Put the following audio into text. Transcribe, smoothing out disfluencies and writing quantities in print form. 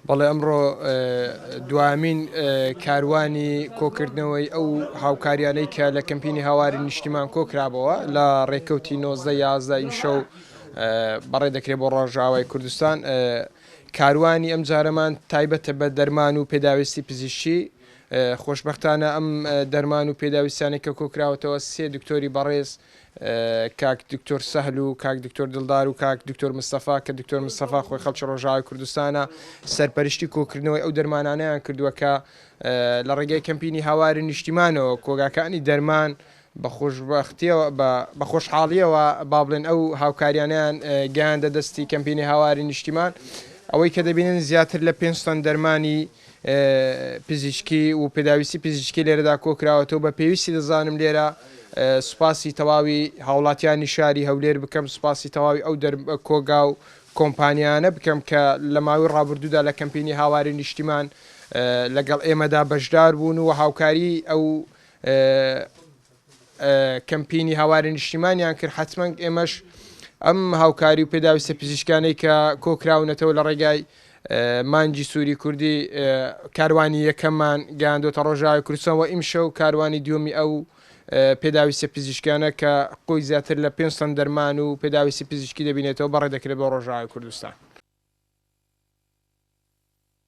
بەڵێ ئەمڕۆ دوامین کاروانی کۆکردنەوەی ئەو هاوکاریانەی کە لە کەمپینی هاواری نیشتیمان کۆکرابەوە لە ڕێکەوتی 19 این شەو بەڕێ دەکرێت بۆ ڕۆژئاوای کوردستان. کاروانی ئەم جارەمان تایبەتە بە دەرمان و پێداویستی پزیشکی. خۆشبەختانە ئەم دەرمان و پێداویستانێک کە کۆکراوەتەوە سێ دکتۆری بەڕێز، کاک دکتۆر سەهل و کاک دکتۆر دڵدار و کاک دکتۆر مستەفا کە دکتۆر مستەفا خۆی خەڵکی ڕۆژئاوای کوردستانە سەرپەرشتی کۆکردنەوەی ئەو دەرمانانەیان کردووە کە لە ڕێگەی کەمپینی هاواری نیشتیمانەوە کۆگاکانی دەرمان بە خۆشبەختیەوە بە خۆشحاڵیەوە با بڵێن ئەو هاوکاریانیان گەیاندە دەستی کەمپینی هاواری نیشتیمان. ئەوەی کە دەبینن زیاتر لە 5 تۆن دەرمانی پزیشکی و پێداویستی پزیشکی لێرەدا کۆکراوەتەوە. بە پێویستی دەزانم لێرە سوپاسی تەواوی هاوڵاتیانی شاری هەولێر بکەم، سوپاسی تەواوی ئەو کۆگا و کۆمپانیانە بکەم کە لە ماوەی ڕابردوودا لە کەمپینی هاواری نیشتیمان لەگەڵ ئێمەدا بەشدار بوون و هاوکاری ئەو کەمپینی هاواری نیشتیمانیان کرد. حتمما ئێمەش ئەم هاوکاری و پێداویستە پزیشکانەی کە کۆکراونەتەوە لە ڕێگای مانجی سووری کوردی کاروانی یەکەممان گەیاندۆتە ڕۆژئاوای کوردستان و ئیمشەو کاروانی دووەمی ئەو پێداویستە پزیشکانە کە قۆی زیاتر لە 5 تۆن دەرمان و پێداویستی پزیشکی دەبینێتەوە بەڕێ دەکرێت بۆ ڕۆژئاوای کوردستان.